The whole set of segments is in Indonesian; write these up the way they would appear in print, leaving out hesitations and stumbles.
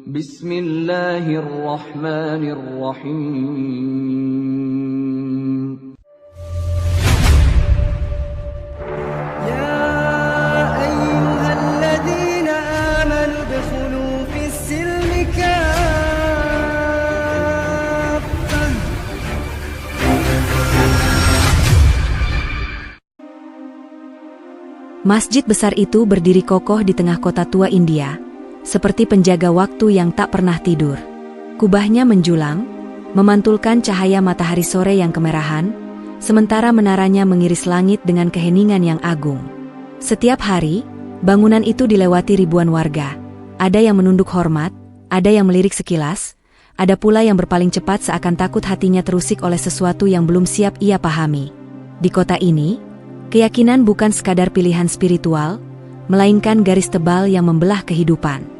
Bismillahirrahmanirrahim. يا أيها الذين آمنوا ادخلوا في السلم كافة. Masjid besar itu berdiri kokoh di tengah kota tua India, seperti penjaga waktu yang tak pernah tidur. Kubahnya menjulang, memantulkan cahaya matahari sore yang kemerahan, sementara menaranya mengiris langit dengan keheningan yang agung. Setiap hari, bangunan itu dilewati ribuan warga. Ada yang menunduk hormat, ada yang melirik sekilas, ada pula yang berpaling cepat seakan takut hatinya terusik oleh sesuatu yang belum siap ia pahami. Di kota ini, keyakinan bukan sekadar pilihan spiritual, melainkan garis tebal yang membelah kehidupan.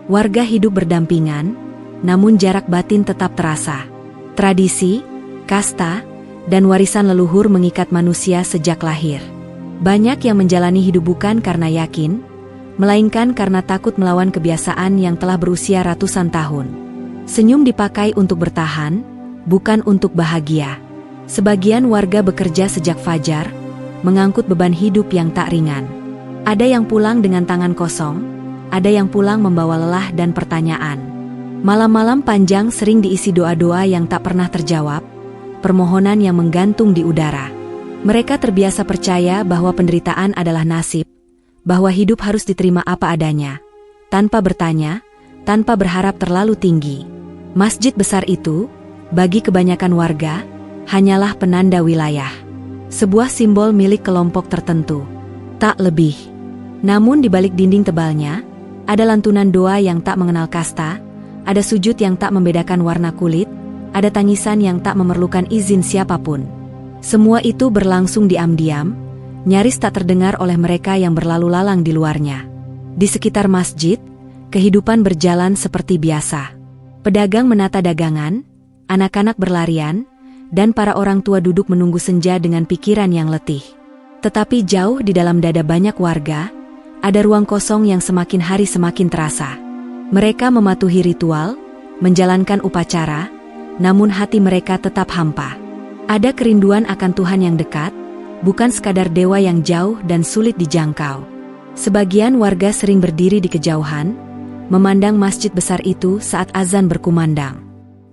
Warga hidup berdampingan, namun jarak batin tetap terasa. Tradisi, kasta, dan warisan leluhur mengikat manusia sejak lahir. Banyak yang menjalani hidup bukan karena yakin, melainkan karena takut melawan kebiasaan yang telah berusia ratusan tahun. Senyum dipakai untuk bertahan, bukan untuk bahagia. Sebagian warga bekerja sejak fajar, mengangkut beban hidup yang tak ringan. Ada yang pulang dengan tangan kosong, ada yang pulang membawa lelah dan pertanyaan. Malam-malam panjang sering diisi doa-doa yang tak pernah terjawab, permohonan yang menggantung di udara. Mereka terbiasa percaya bahwa penderitaan adalah nasib, bahwa hidup harus diterima apa adanya, tanpa bertanya, tanpa berharap terlalu tinggi. Masjid besar itu, bagi kebanyakan warga, hanyalah penanda wilayah. Sebuah simbol milik kelompok tertentu, tak lebih. Namun di balik dinding tebalnya, ada lantunan doa yang tak mengenal kasta, ada sujud yang tak membedakan warna kulit, ada tangisan yang tak memerlukan izin siapapun. Semua itu berlangsung diam-diam, nyaris tak terdengar oleh mereka yang berlalu lalang di luarnya. Di sekitar masjid, kehidupan berjalan seperti biasa. Pedagang menata dagangan, anak-anak berlarian, dan para orang tua duduk menunggu senja dengan pikiran yang letih. Tetapi jauh di dalam dada banyak warga, ada ruang kosong yang semakin hari semakin terasa. Mereka mematuhi ritual, menjalankan upacara, namun hati mereka tetap hampa. Ada kerinduan akan Tuhan yang dekat, bukan sekadar dewa yang jauh dan sulit dijangkau. Sebagian warga sering berdiri di kejauhan, memandang masjid besar itu saat azan berkumandang.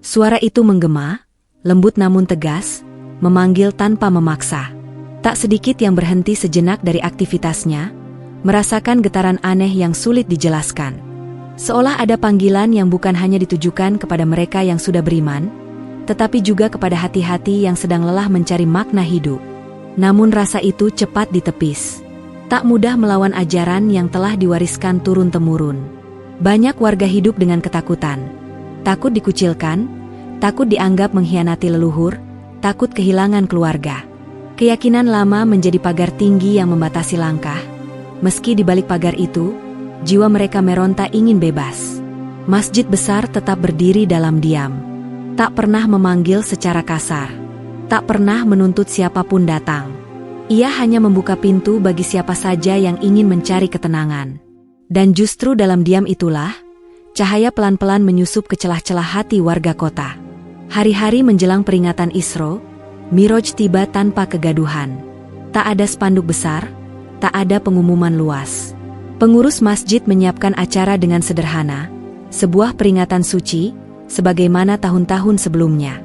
Suara itu menggema, lembut namun tegas, memanggil tanpa memaksa. Tak sedikit yang berhenti sejenak dari aktivitasnya, merasakan getaran aneh yang sulit dijelaskan. Seolah ada panggilan yang bukan hanya ditujukan kepada mereka yang sudah beriman, tetapi juga kepada hati-hati yang sedang lelah mencari makna hidup. Namun rasa itu cepat ditepis. Tak mudah melawan ajaran yang telah diwariskan turun-temurun. Banyak warga hidup dengan ketakutan. Takut dikucilkan, takut dianggap mengkhianati leluhur, takut kehilangan keluarga. Keyakinan lama menjadi pagar tinggi yang membatasi langkah. Meski di balik pagar itu, jiwa mereka meronta ingin bebas. Masjid besar tetap berdiri dalam diam. Tak pernah memanggil secara kasar. Tak pernah menuntut siapapun datang. Ia hanya membuka pintu bagi siapa saja yang ingin mencari ketenangan. Dan justru dalam diam itulah, cahaya pelan-pelan menyusup ke celah-celah hati warga kota. Hari-hari menjelang peringatan Isra, Miraj tiba tanpa kegaduhan. Tak ada spanduk besar, tak ada pengumuman luas. Pengurus masjid menyiapkan acara dengan sederhana, sebuah peringatan suci, sebagaimana tahun-tahun sebelumnya.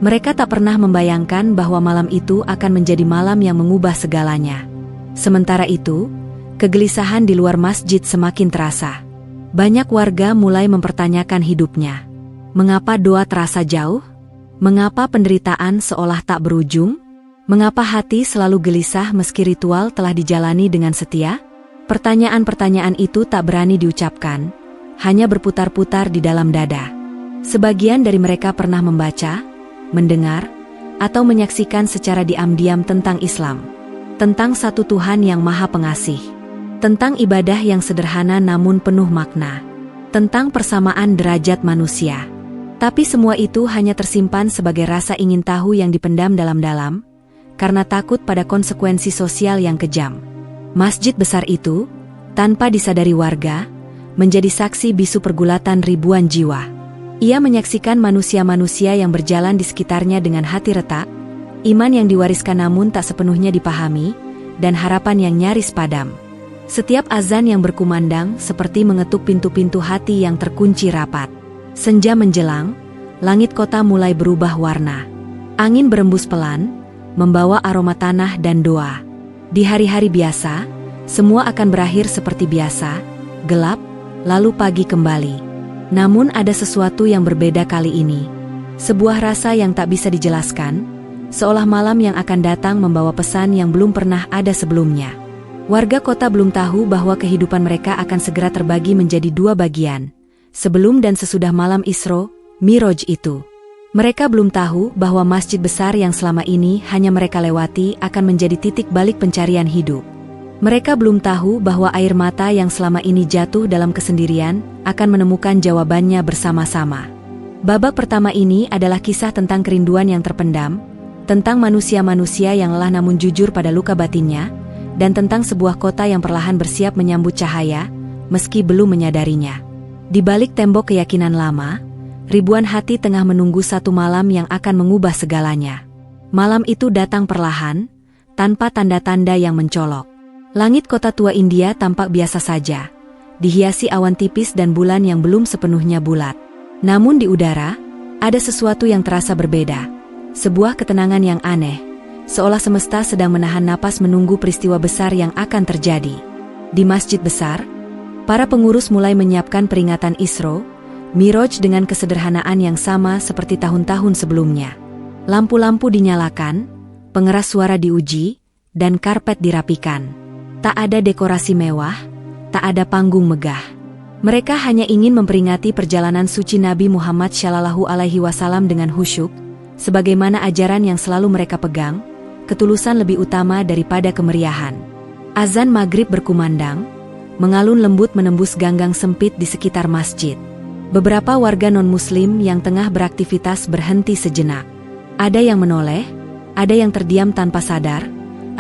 Mereka tak pernah membayangkan bahwa malam itu akan menjadi malam yang mengubah segalanya. Sementara itu, kegelisahan di luar masjid semakin terasa. Banyak warga mulai mempertanyakan hidupnya. Mengapa doa terasa jauh? Mengapa penderitaan seolah tak berujung? Mengapa hati selalu gelisah meski ritual telah dijalani dengan setia? Pertanyaan-pertanyaan itu tak berani diucapkan, hanya berputar-putar di dalam dada. Sebagian dari mereka pernah membaca, mendengar, atau menyaksikan secara diam-diam tentang Islam. Tentang satu Tuhan yang Maha Pengasih. Tentang ibadah yang sederhana namun penuh makna. Tentang persamaan derajat manusia. Tapi semua itu hanya tersimpan sebagai rasa ingin tahu yang dipendam dalam-dalam, karena takut pada konsekuensi sosial yang kejam. Masjid besar itu, tanpa disadari warga, menjadi saksi bisu pergulatan ribuan jiwa. Ia menyaksikan manusia-manusia yang berjalan di sekitarnya dengan hati retak, iman yang diwariskan namun tak sepenuhnya dipahami, dan harapan yang nyaris padam. Setiap azan yang berkumandang seperti mengetuk pintu-pintu hati yang terkunci rapat. Senja menjelang, langit kota mulai berubah warna. Angin berembus pelan, membawa aroma tanah dan doa. Di hari-hari biasa, semua akan berakhir seperti biasa, gelap, lalu pagi kembali. Namun ada sesuatu yang berbeda kali ini. Sebuah rasa yang tak bisa dijelaskan, seolah malam yang akan datang membawa pesan yang belum pernah ada sebelumnya. Warga kota belum tahu bahwa kehidupan mereka akan segera terbagi menjadi dua bagian, sebelum dan sesudah malam Isra Miraj itu. Mereka belum tahu bahwa masjid besar yang selama ini hanya mereka lewati akan menjadi titik balik pencarian hidup. Mereka belum tahu bahwa air mata yang selama ini jatuh dalam kesendirian akan menemukan jawabannya bersama-sama. Babak pertama ini adalah kisah tentang kerinduan yang terpendam, tentang manusia-manusia yang lelah namun jujur pada luka batinnya, dan tentang sebuah kota yang perlahan bersiap menyambut cahaya, meski belum menyadarinya. Di balik tembok keyakinan lama, ribuan hati tengah menunggu satu malam yang akan mengubah segalanya. Malam itu datang perlahan, tanpa tanda-tanda yang mencolok. Langit kota tua India tampak biasa saja, dihiasi awan tipis dan bulan yang belum sepenuhnya bulat. Namun di udara, ada sesuatu yang terasa berbeda. Sebuah ketenangan yang aneh, seolah semesta sedang menahan napas menunggu peristiwa besar yang akan terjadi. Di masjid besar, para pengurus mulai menyiapkan peringatan Isra Miraj dengan kesederhanaan yang sama seperti tahun-tahun sebelumnya. Lampu-lampu dinyalakan, pengeras suara diuji, dan karpet dirapikan. Tak ada dekorasi mewah, tak ada panggung megah. Mereka hanya ingin memperingati perjalanan suci Nabi Muhammad SAW dengan khusyuk, sebagaimana ajaran yang selalu mereka pegang, ketulusan lebih utama daripada kemeriahan. Azan maghrib berkumandang, mengalun lembut menembus ganggang sempit di sekitar masjid. Beberapa warga non-muslim yang tengah beraktivitas berhenti sejenak. Ada yang menoleh, ada yang terdiam tanpa sadar,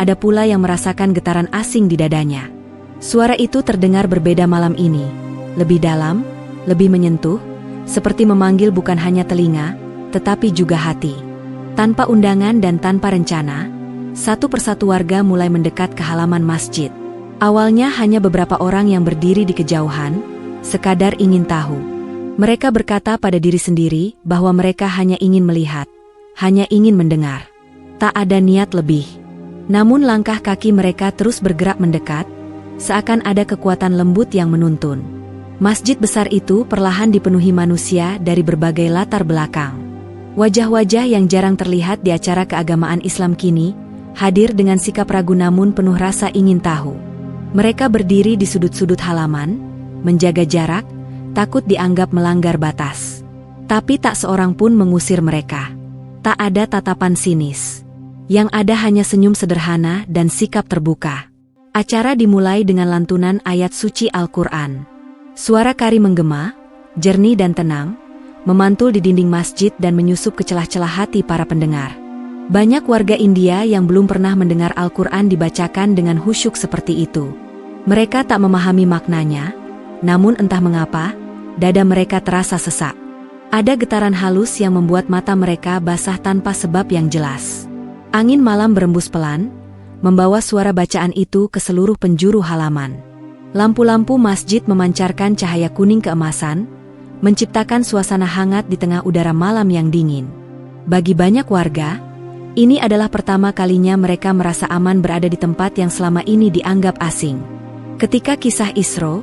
ada pula yang merasakan getaran asing di dadanya. Suara itu terdengar berbeda malam ini, lebih dalam, lebih menyentuh, seperti memanggil bukan hanya telinga, tetapi juga hati. Tanpa undangan dan tanpa rencana, satu persatu warga mulai mendekat ke halaman masjid. Awalnya hanya beberapa orang yang berdiri di kejauhan, sekadar ingin tahu. Mereka berkata pada diri sendiri bahwa mereka hanya ingin melihat, hanya ingin mendengar. Tak ada niat lebih. Namun langkah kaki mereka terus bergerak mendekat, seakan ada kekuatan lembut yang menuntun. Masjid besar itu perlahan dipenuhi manusia dari berbagai latar belakang. Wajah-wajah yang jarang terlihat di acara keagamaan Islam kini, hadir dengan sikap ragu namun penuh rasa ingin tahu. Mereka berdiri di sudut-sudut halaman, menjaga jarak, takut dianggap melanggar batas. Tapi tak seorang pun mengusir mereka. Tak ada tatapan sinis. Yang ada hanya senyum sederhana dan sikap terbuka. Acara dimulai dengan lantunan ayat suci Al-Quran. Suara qari menggema, jernih dan tenang, memantul di dinding masjid dan menyusup ke celah-celah hati para pendengar. Banyak warga India yang belum pernah mendengar Al-Quran dibacakan dengan khusyuk seperti itu. Mereka tak memahami maknanya, namun entah mengapa, dada mereka terasa sesak. Ada getaran halus yang membuat mata mereka basah tanpa sebab yang jelas. Angin malam berembus pelan, membawa suara bacaan itu ke seluruh penjuru halaman. Lampu-lampu masjid memancarkan cahaya kuning keemasan, menciptakan suasana hangat di tengah udara malam yang dingin. Bagi banyak warga, ini adalah pertama kalinya mereka merasa aman berada di tempat yang selama ini dianggap asing. Ketika kisah Isra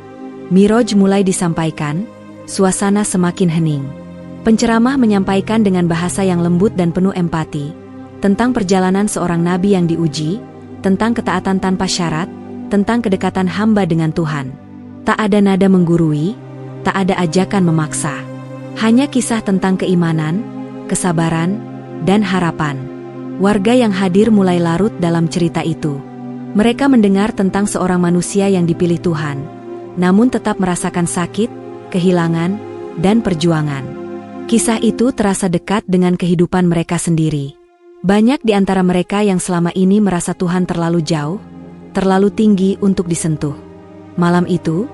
Miraj mulai disampaikan, suasana semakin hening. Penceramah menyampaikan dengan bahasa yang lembut dan penuh empati, tentang perjalanan seorang nabi yang diuji, tentang ketaatan tanpa syarat, tentang kedekatan hamba dengan Tuhan. Tak ada nada menggurui, tak ada ajakan memaksa. Hanya kisah tentang keimanan, kesabaran, dan harapan. Warga yang hadir mulai larut dalam cerita itu. Mereka mendengar tentang seorang manusia yang dipilih Tuhan, namun tetap merasakan sakit, kehilangan, dan perjuangan. Kisah itu terasa dekat dengan kehidupan mereka sendiri. Banyak di antara mereka yang selama ini merasa Tuhan terlalu jauh, terlalu tinggi untuk disentuh. Malam itu,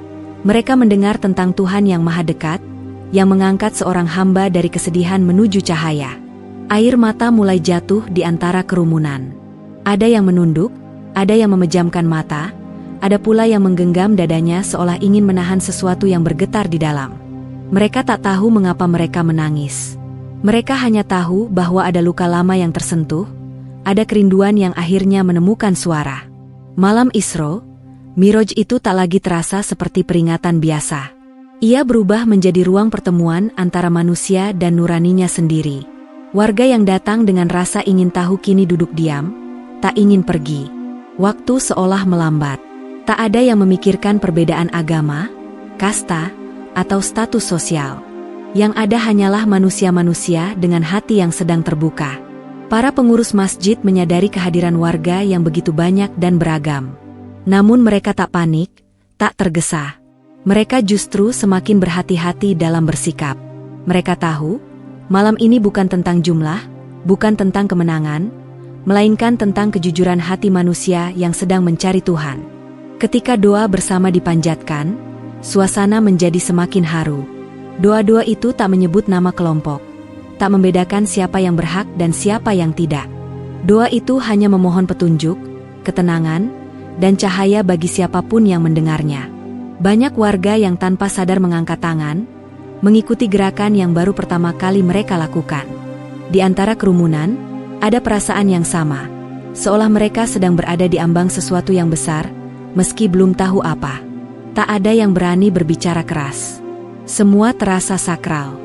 Mereka mendengar tentang Tuhan yang Maha Dekat, yang mengangkat seorang hamba dari kesedihan menuju cahaya. Air mata mulai jatuh di antara kerumunan. Ada yang menunduk, ada yang memejamkan mata, ada pula yang menggenggam dadanya seolah ingin menahan sesuatu yang bergetar di dalam. Mereka tak tahu mengapa mereka menangis. Mereka hanya tahu bahwa ada luka lama yang tersentuh, ada kerinduan yang akhirnya menemukan suara. Malam Isra Miraj itu tak lagi terasa seperti peringatan biasa. Ia berubah menjadi ruang pertemuan antara manusia dan nuraninya sendiri. Warga yang datang dengan rasa ingin tahu kini duduk diam, tak ingin pergi. Waktu seolah melambat. Tak ada yang memikirkan perbedaan agama, kasta, atau status sosial. Yang ada hanyalah manusia-manusia dengan hati yang sedang terbuka. Para pengurus masjid menyadari kehadiran warga yang begitu banyak dan beragam. Namun mereka tak panik, tak tergesa. Mereka justru semakin berhati-hati dalam bersikap. Mereka tahu, malam ini bukan tentang jumlah, bukan tentang kemenangan, melainkan tentang kejujuran hati manusia yang sedang mencari Tuhan. Ketika doa bersama dipanjatkan, suasana menjadi semakin haru. Doa-doa itu tak menyebut nama kelompok, tak membedakan siapa yang berhak dan siapa yang tidak. Doa itu hanya memohon petunjuk, ketenangan, dan cahaya bagi siapapun yang mendengarnya. Banyak warga yang tanpa sadar mengangkat tangan, mengikuti gerakan yang baru pertama kali mereka lakukan. Di antara kerumunan, ada perasaan yang sama, seolah mereka sedang berada di ambang sesuatu yang besar, meski belum tahu apa. Tak ada yang berani berbicara keras. Semua terasa sakral.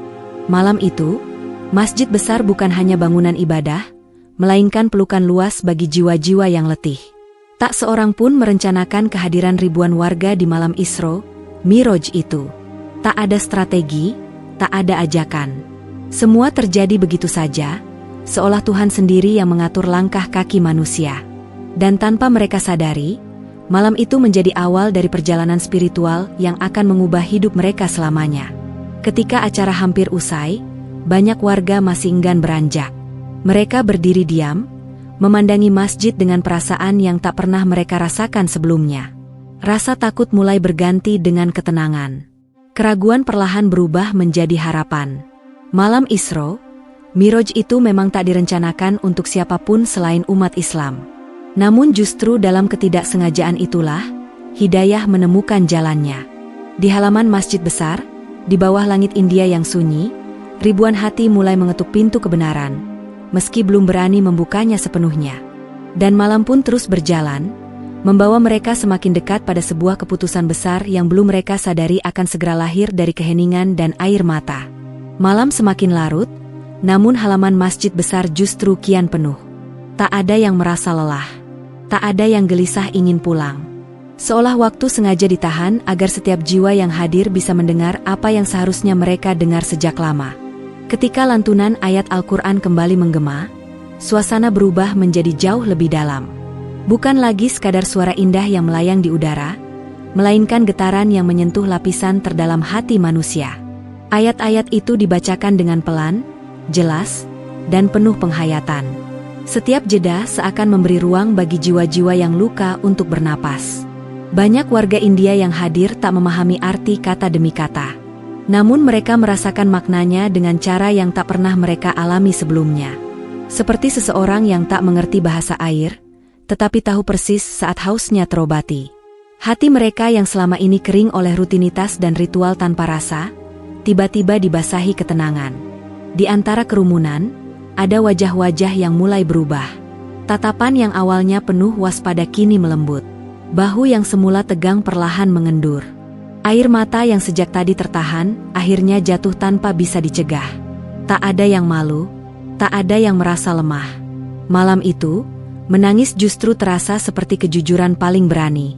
Malam itu, masjid besar bukan hanya bangunan ibadah, melainkan pelukan luas bagi jiwa-jiwa yang letih. Tak seorang pun merencanakan kehadiran ribuan warga di malam Isra Miraj itu. Tak ada strategi, tak ada ajakan. Semua terjadi begitu saja, seolah Tuhan sendiri yang mengatur langkah kaki manusia. Dan tanpa mereka sadari, malam itu menjadi awal dari perjalanan spiritual yang akan mengubah hidup mereka selamanya. Ketika acara hampir usai, banyak warga masih enggan beranjak. Mereka berdiri diam, memandangi masjid dengan perasaan yang tak pernah mereka rasakan sebelumnya. Rasa takut mulai berganti dengan ketenangan. Keraguan perlahan berubah menjadi harapan. Malam Isra Miraj itu memang tak direncanakan untuk siapapun selain umat Islam. Namun justru dalam ketidaksengajaan itulah, hidayah menemukan jalannya. Di halaman masjid besar, di bawah langit India yang sunyi, ribuan hati mulai mengetuk pintu kebenaran, meski belum berani membukanya sepenuhnya. Dan malam pun terus berjalan, membawa mereka semakin dekat pada sebuah keputusan besar yang belum mereka sadari akan segera lahir dari keheningan dan air mata. Malam semakin larut, namun halaman masjid besar justru kian penuh. Tak ada yang merasa lelah. Tak ada yang gelisah ingin pulang. Seolah waktu sengaja ditahan agar setiap jiwa yang hadir bisa mendengar apa yang seharusnya mereka dengar sejak lama. Ketika lantunan ayat Al-Quran kembali menggema, suasana berubah menjadi jauh lebih dalam. Bukan lagi sekadar suara indah yang melayang di udara, melainkan getaran yang menyentuh lapisan terdalam hati manusia. Ayat-ayat itu dibacakan dengan pelan, jelas, dan penuh penghayatan. Setiap jeda seakan memberi ruang bagi jiwa-jiwa yang luka untuk bernapas. Banyak warga India yang hadir tak memahami arti kata demi kata. Namun mereka merasakan maknanya dengan cara yang tak pernah mereka alami sebelumnya. Seperti seseorang yang tak mengerti bahasa air, tetapi tahu persis saat hausnya terobati. Hati mereka yang selama ini kering oleh rutinitas dan ritual tanpa rasa, tiba-tiba dibasahi ketenangan. Di antara kerumunan, ada wajah-wajah yang mulai berubah. Tatapan yang awalnya penuh waspada kini melembut. Bahu yang semula tegang perlahan mengendur. Air mata yang sejak tadi tertahan, akhirnya jatuh tanpa bisa dicegah. Tak ada yang malu, tak ada yang merasa lemah. Malam itu, menangis justru terasa seperti kejujuran paling berani.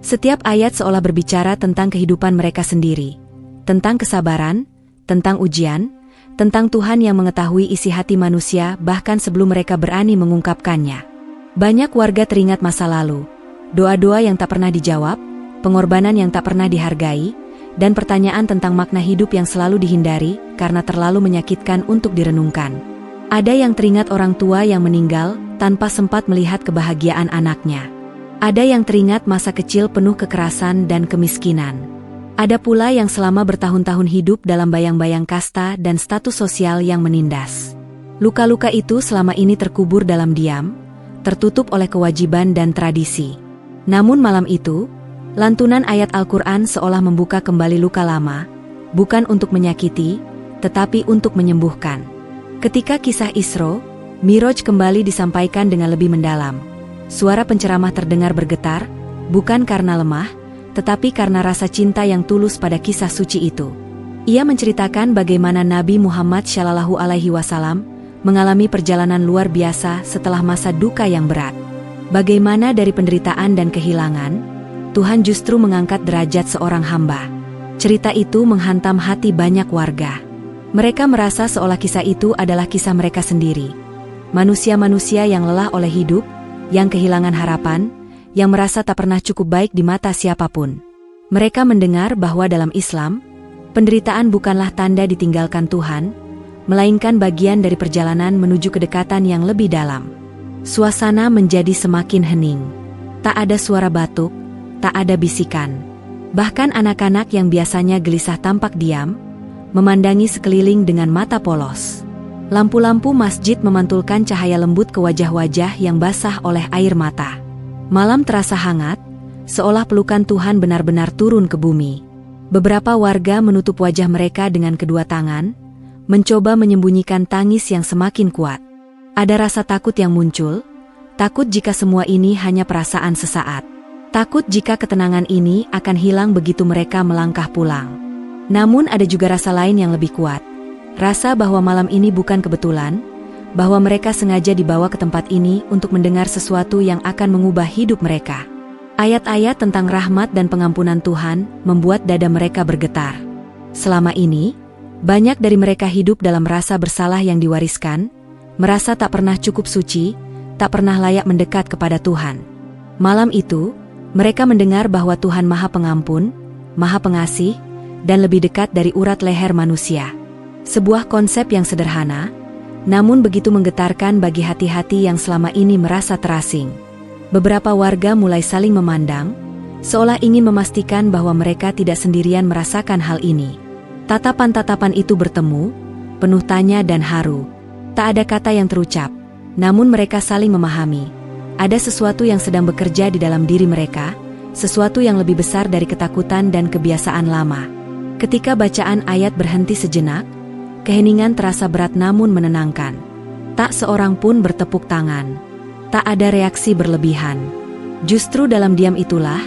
Setiap ayat seolah berbicara tentang kehidupan mereka sendiri. Tentang kesabaran, tentang ujian, tentang Tuhan yang mengetahui isi hati manusia bahkan sebelum mereka berani mengungkapkannya. Banyak warga teringat masa lalu, doa-doa yang tak pernah dijawab, pengorbanan yang tak pernah dihargai, dan pertanyaan tentang makna hidup yang selalu dihindari karena terlalu menyakitkan untuk direnungkan. Ada yang teringat orang tua yang meninggal tanpa sempat melihat kebahagiaan anaknya. Ada yang teringat masa kecil penuh kekerasan dan kemiskinan. Ada pula yang selama bertahun-tahun hidup dalam bayang-bayang kasta dan status sosial yang menindas. Luka-luka itu selama ini terkubur dalam diam, tertutup oleh kewajiban dan tradisi. Namun malam itu, lantunan ayat Al-Quran seolah membuka kembali luka lama, bukan untuk menyakiti, tetapi untuk menyembuhkan. Ketika kisah Isra, Miraj kembali disampaikan dengan lebih mendalam. Suara penceramah terdengar bergetar, bukan karena lemah, tetapi karena rasa cinta yang tulus pada kisah suci itu. Ia menceritakan bagaimana Nabi Muhammad SAW mengalami perjalanan luar biasa setelah masa duka yang berat. Bagaimana dari penderitaan dan kehilangan, Tuhan justru mengangkat derajat seorang hamba. Cerita itu menghantam hati banyak warga. Mereka merasa seolah kisah itu adalah kisah mereka sendiri. Manusia-manusia yang lelah oleh hidup, yang kehilangan harapan, yang merasa tak pernah cukup baik di mata siapapun. Mereka mendengar bahwa dalam Islam, penderitaan bukanlah tanda ditinggalkan Tuhan, melainkan bagian dari perjalanan menuju kedekatan yang lebih dalam. Suasana menjadi semakin hening. Tak ada suara batuk, tak ada bisikan. Bahkan anak-anak yang biasanya gelisah tampak diam, memandangi sekeliling dengan mata polos. Lampu-lampu masjid memantulkan cahaya lembut ke wajah-wajah yang basah oleh air mata. Malam terasa hangat, seolah pelukan Tuhan benar-benar turun ke bumi. Beberapa warga menutup wajah mereka dengan kedua tangan, mencoba menyembunyikan tangis yang semakin kuat. Ada rasa takut yang muncul, takut jika semua ini hanya perasaan sesaat. Takut jika ketenangan ini akan hilang begitu mereka melangkah pulang. Namun ada juga rasa lain yang lebih kuat. Rasa bahwa malam ini bukan kebetulan, bahwa mereka sengaja dibawa ke tempat ini untuk mendengar sesuatu yang akan mengubah hidup mereka. Ayat-ayat tentang rahmat dan pengampunan Tuhan membuat dada mereka bergetar. Selama ini, banyak dari mereka hidup dalam rasa bersalah yang diwariskan, merasa tak pernah cukup suci, tak pernah layak mendekat kepada Tuhan. Malam itu, mereka mendengar bahwa Tuhan Maha Pengampun, Maha Pengasih, dan lebih dekat dari urat leher manusia. Sebuah konsep yang sederhana, namun begitu menggetarkan bagi hati-hati yang selama ini merasa terasing. Beberapa warga mulai saling memandang, seolah ingin memastikan bahwa mereka tidak sendirian merasakan hal ini. Tatapan-tatapan itu bertemu, penuh tanya dan haru. Tak ada kata yang terucap, namun mereka saling memahami. Ada sesuatu yang sedang bekerja di dalam diri mereka, sesuatu yang lebih besar dari ketakutan dan kebiasaan lama. Ketika bacaan ayat berhenti sejenak, keheningan terasa berat namun menenangkan. Tak seorang pun bertepuk tangan. Tak ada reaksi berlebihan. Justru dalam diam itulah,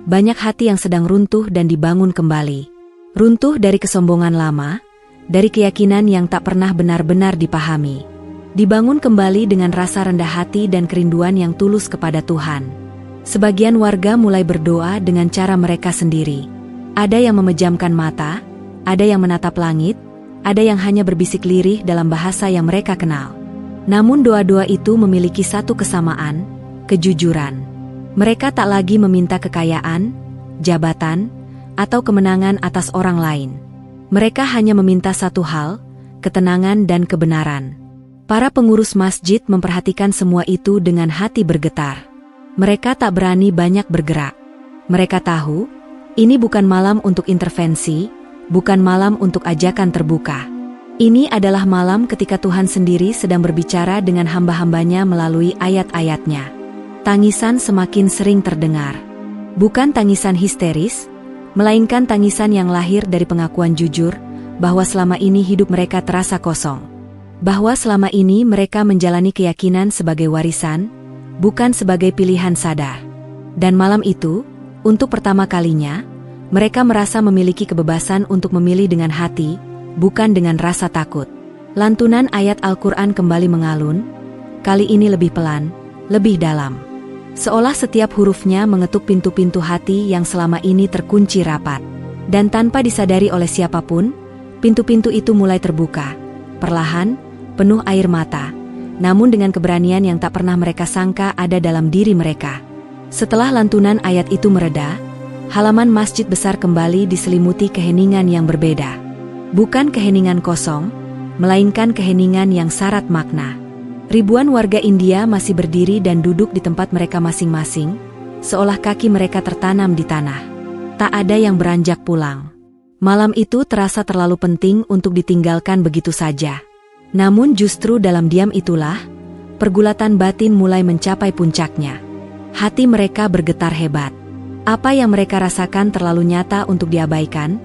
banyak hati yang sedang runtuh dan dibangun kembali. Runtuh dari kesombongan lama, dari keyakinan yang tak pernah benar-benar dipahami. Dibangun kembali dengan rasa rendah hati dan kerinduan yang tulus kepada Tuhan. Sebagian warga mulai berdoa dengan cara mereka sendiri. Ada yang memejamkan mata, ada yang menatap langit, ada yang hanya berbisik lirih dalam bahasa yang mereka kenal. Namun doa-doa itu memiliki satu kesamaan, kejujuran. Mereka tak lagi meminta kekayaan, jabatan, atau kemenangan atas orang lain. Mereka hanya meminta satu hal, ketenangan dan kebenaran. Para pengurus masjid memperhatikan semua itu dengan hati bergetar. Mereka tak berani banyak bergerak. Mereka tahu, ini bukan malam untuk intervensi, bukan malam untuk ajakan terbuka. Ini adalah malam ketika Tuhan sendiri sedang berbicara dengan hamba-hambanya melalui ayat-ayatnya. Tangisan semakin sering terdengar. Bukan tangisan histeris, melainkan tangisan yang lahir dari pengakuan jujur, bahwa selama ini hidup mereka terasa kosong. Bahwa selama ini mereka menjalani keyakinan sebagai warisan, bukan sebagai pilihan sadar. Dan malam itu, untuk pertama kalinya, mereka merasa memiliki kebebasan untuk memilih dengan hati, bukan dengan rasa takut. Lantunan ayat Al-Quran kembali mengalun, kali ini lebih pelan, lebih dalam. Seolah setiap hurufnya mengetuk pintu-pintu hati yang selama ini terkunci rapat. Dan tanpa disadari oleh siapapun, pintu-pintu itu mulai terbuka, perlahan, penuh air mata, namun dengan keberanian yang tak pernah mereka sangka ada dalam diri mereka. Setelah lantunan ayat itu mereda, halaman masjid besar kembali diselimuti keheningan yang berbeda. Bukan keheningan kosong, melainkan keheningan yang syarat makna. Ribuan warga India masih berdiri dan duduk di tempat mereka masing-masing, seolah kaki mereka tertanam di tanah. Tak ada yang beranjak pulang. Malam itu terasa terlalu penting untuk ditinggalkan begitu saja. Namun justru dalam diam itulah, pergulatan batin mulai mencapai puncaknya. Hati mereka bergetar hebat. Apa yang mereka rasakan terlalu nyata untuk diabaikan,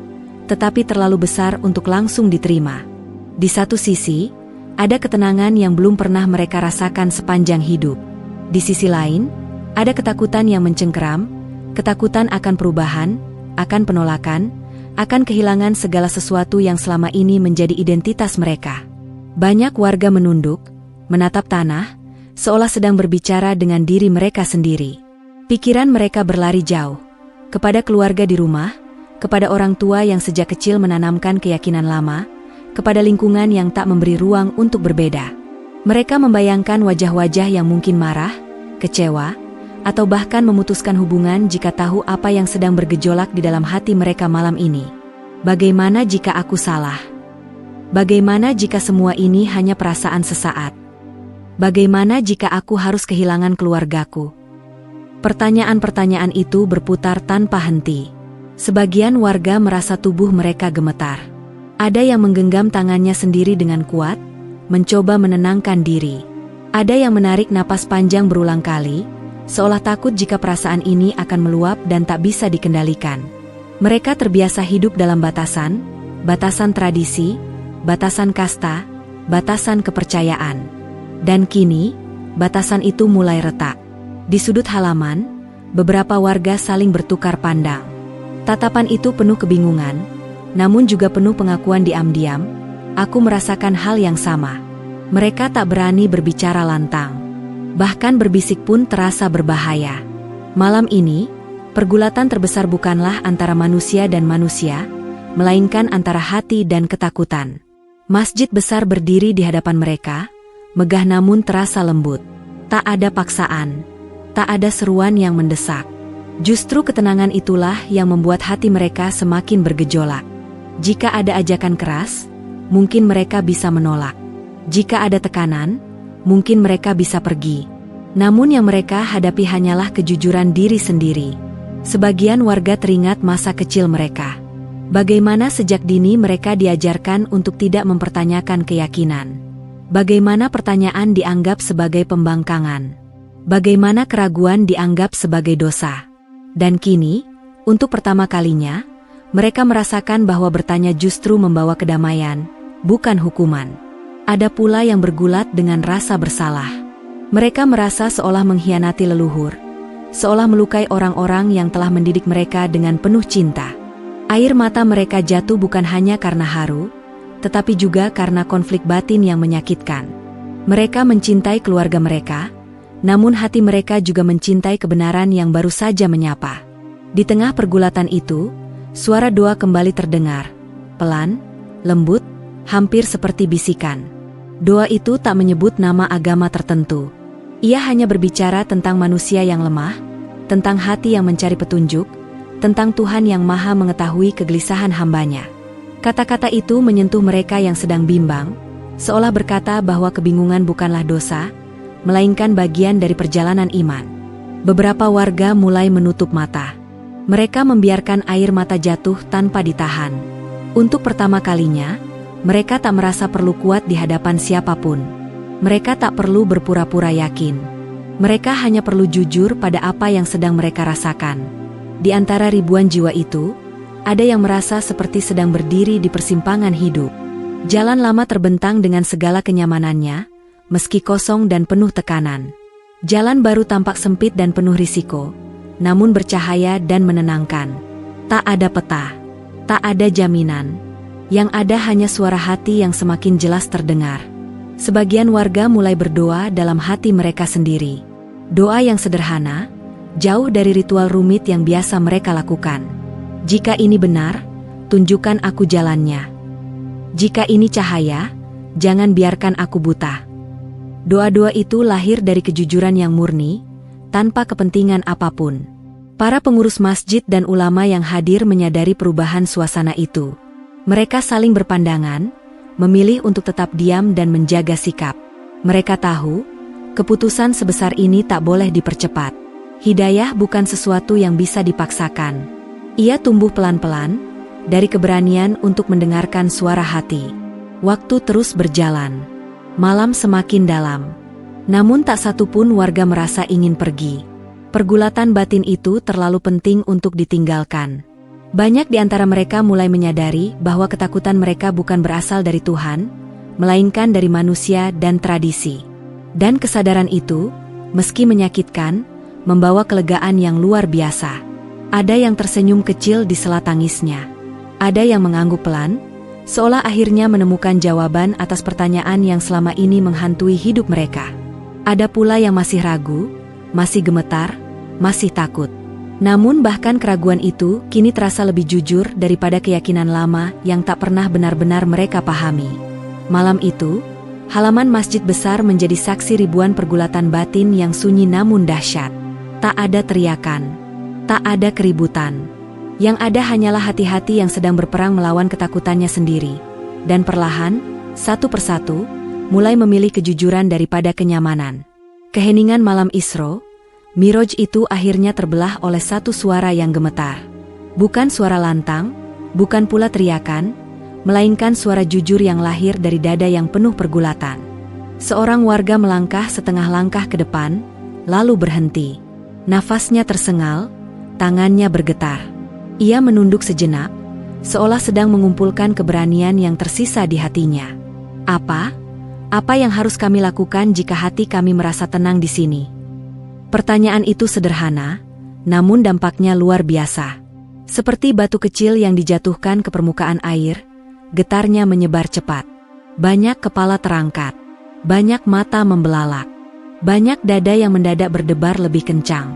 tetapi terlalu besar untuk langsung diterima. Di satu sisi, ada ketenangan yang belum pernah mereka rasakan sepanjang hidup. Di sisi lain, ada ketakutan yang mencengkeram, ketakutan akan perubahan, akan penolakan, akan kehilangan segala sesuatu yang selama ini menjadi identitas mereka. Banyak warga menunduk, menatap tanah, seolah sedang berbicara dengan diri mereka sendiri. Pikiran mereka berlari jauh, kepada keluarga di rumah, kepada orang tua yang sejak kecil menanamkan keyakinan lama, kepada lingkungan yang tak memberi ruang untuk berbeda. Mereka membayangkan wajah-wajah yang mungkin marah, kecewa, atau bahkan memutuskan hubungan jika tahu apa yang sedang bergejolak di dalam hati mereka malam ini. Bagaimana jika aku salah? Bagaimana jika semua ini hanya perasaan sesaat? Bagaimana jika aku harus kehilangan keluargaku? Pertanyaan-pertanyaan itu berputar tanpa henti. Sebagian warga merasa tubuh mereka gemetar. Ada yang menggenggam tangannya sendiri dengan kuat, mencoba menenangkan diri. Ada yang menarik napas panjang berulang kali, seolah takut jika perasaan ini akan meluap dan tak bisa dikendalikan. Mereka terbiasa hidup dalam batasan tradisi, batasan kasta, batasan kepercayaan. Dan kini, batasan itu mulai retak. Di sudut halaman, beberapa warga saling bertukar pandang. Tatapan itu penuh kebingungan, namun juga penuh pengakuan diam-diam. Aku merasakan hal yang sama. Mereka tak berani berbicara lantang. Bahkan berbisik pun terasa berbahaya. Malam ini, pergulatan terbesar bukanlah antara manusia dan manusia, melainkan antara hati dan ketakutan. Masjid besar berdiri di hadapan mereka, megah namun terasa lembut. Tak ada paksaan, tak ada seruan yang mendesak. Justru ketenangan itulah yang membuat hati mereka semakin bergejolak. Jika ada ajakan keras, mungkin mereka bisa menolak. Jika ada tekanan, mungkin mereka bisa pergi. Namun yang mereka hadapi hanyalah kejujuran diri sendiri. Sebagian warga teringat masa kecil mereka. Bagaimana sejak dini mereka diajarkan untuk tidak mempertanyakan keyakinan. Bagaimana pertanyaan dianggap sebagai pembangkangan. Bagaimana keraguan dianggap sebagai dosa. Dan kini, untuk pertama kalinya, mereka merasakan bahwa bertanya justru membawa kedamaian, bukan hukuman. Ada pula yang bergulat dengan rasa bersalah. Mereka merasa seolah mengkhianati leluhur, seolah melukai orang-orang yang telah mendidik mereka dengan penuh cinta. Air mata mereka jatuh bukan hanya karena haru, tetapi juga karena konflik batin yang menyakitkan. Mereka mencintai keluarga mereka, namun hati mereka juga mencintai kebenaran yang baru saja menyapa. Di tengah pergulatan itu, suara doa kembali terdengar, pelan, lembut, hampir seperti bisikan. Doa itu tak menyebut nama agama tertentu. Ia hanya berbicara tentang manusia yang lemah, tentang hati yang mencari petunjuk, tentang Tuhan yang Maha mengetahui kegelisahan hambanya. Kata-kata itu menyentuh mereka yang sedang bimbang, seolah berkata bahwa kebingungan bukanlah dosa, melainkan bagian dari perjalanan iman. Beberapa warga mulai menutup mata. Mereka membiarkan air mata jatuh tanpa ditahan. Untuk pertama kalinya, mereka tak merasa perlu kuat di hadapan siapapun. Mereka tak perlu berpura-pura yakin. Mereka hanya perlu jujur pada apa yang sedang mereka rasakan. Di antara ribuan jiwa itu, ada yang merasa seperti sedang berdiri di persimpangan hidup. Jalan lama terbentang dengan segala kenyamanannya, meski kosong dan penuh tekanan. Jalan baru tampak sempit dan penuh risiko, namun bercahaya dan menenangkan. Tak ada peta, tak ada jaminan. Yang ada hanya suara hati yang semakin jelas terdengar. Sebagian warga mulai berdoa dalam hati mereka sendiri. Doa yang sederhana, jauh dari ritual rumit yang biasa mereka lakukan. Jika ini benar, tunjukkan aku jalannya. Jika ini cahaya, jangan biarkan aku buta. Doa-doa itu lahir dari kejujuran yang murni, tanpa kepentingan apapun. Para pengurus masjid dan ulama yang hadir menyadari perubahan suasana itu. Mereka saling berpandangan, memilih untuk tetap diam dan menjaga sikap. Mereka tahu, keputusan sebesar ini tak boleh dipercepat. Hidayah bukan sesuatu yang bisa dipaksakan. Ia tumbuh pelan-pelan, dari keberanian untuk mendengarkan suara hati. Waktu terus berjalan. Malam semakin dalam. Namun tak satu pun warga merasa ingin pergi. Pergulatan batin itu terlalu penting untuk ditinggalkan. Banyak di antara mereka mulai menyadari bahwa ketakutan mereka bukan berasal dari Tuhan, melainkan dari manusia dan tradisi. Dan kesadaran itu, meski menyakitkan, membawa kelegaan yang luar biasa. Ada yang tersenyum kecil di sela tangisnya. Ada yang mengangguk pelan, seolah akhirnya menemukan jawaban atas pertanyaan yang selama ini menghantui hidup mereka. Ada pula yang masih ragu, masih gemetar, masih takut. Namun bahkan keraguan itu kini terasa lebih jujur daripada keyakinan lama yang tak pernah benar-benar mereka pahami. Malam itu, halaman masjid besar menjadi saksi ribuan pergulatan batin yang sunyi namun dahsyat. Tak ada teriakan, tak ada keributan. Yang ada hanyalah hati-hati yang sedang berperang melawan ketakutannya sendiri. Dan perlahan, satu persatu, mulai memilih kejujuran daripada kenyamanan. Keheningan malam Isra Miraj itu akhirnya terbelah oleh satu suara yang gemetar. Bukan suara lantang, bukan pula teriakan, melainkan suara jujur yang lahir dari dada yang penuh pergulatan. Seorang warga melangkah setengah langkah ke depan, lalu berhenti. Nafasnya tersengal, tangannya bergetar. Ia menunduk sejenak, seolah sedang mengumpulkan keberanian yang tersisa di hatinya. Apa? Apa yang harus kami lakukan jika hati kami merasa tenang di sini? Pertanyaan itu sederhana, namun dampaknya luar biasa. Seperti batu kecil yang dijatuhkan ke permukaan air, getarnya menyebar cepat. Banyak kepala terangkat, banyak mata membelalak, banyak dada yang mendadak berdebar lebih kencang.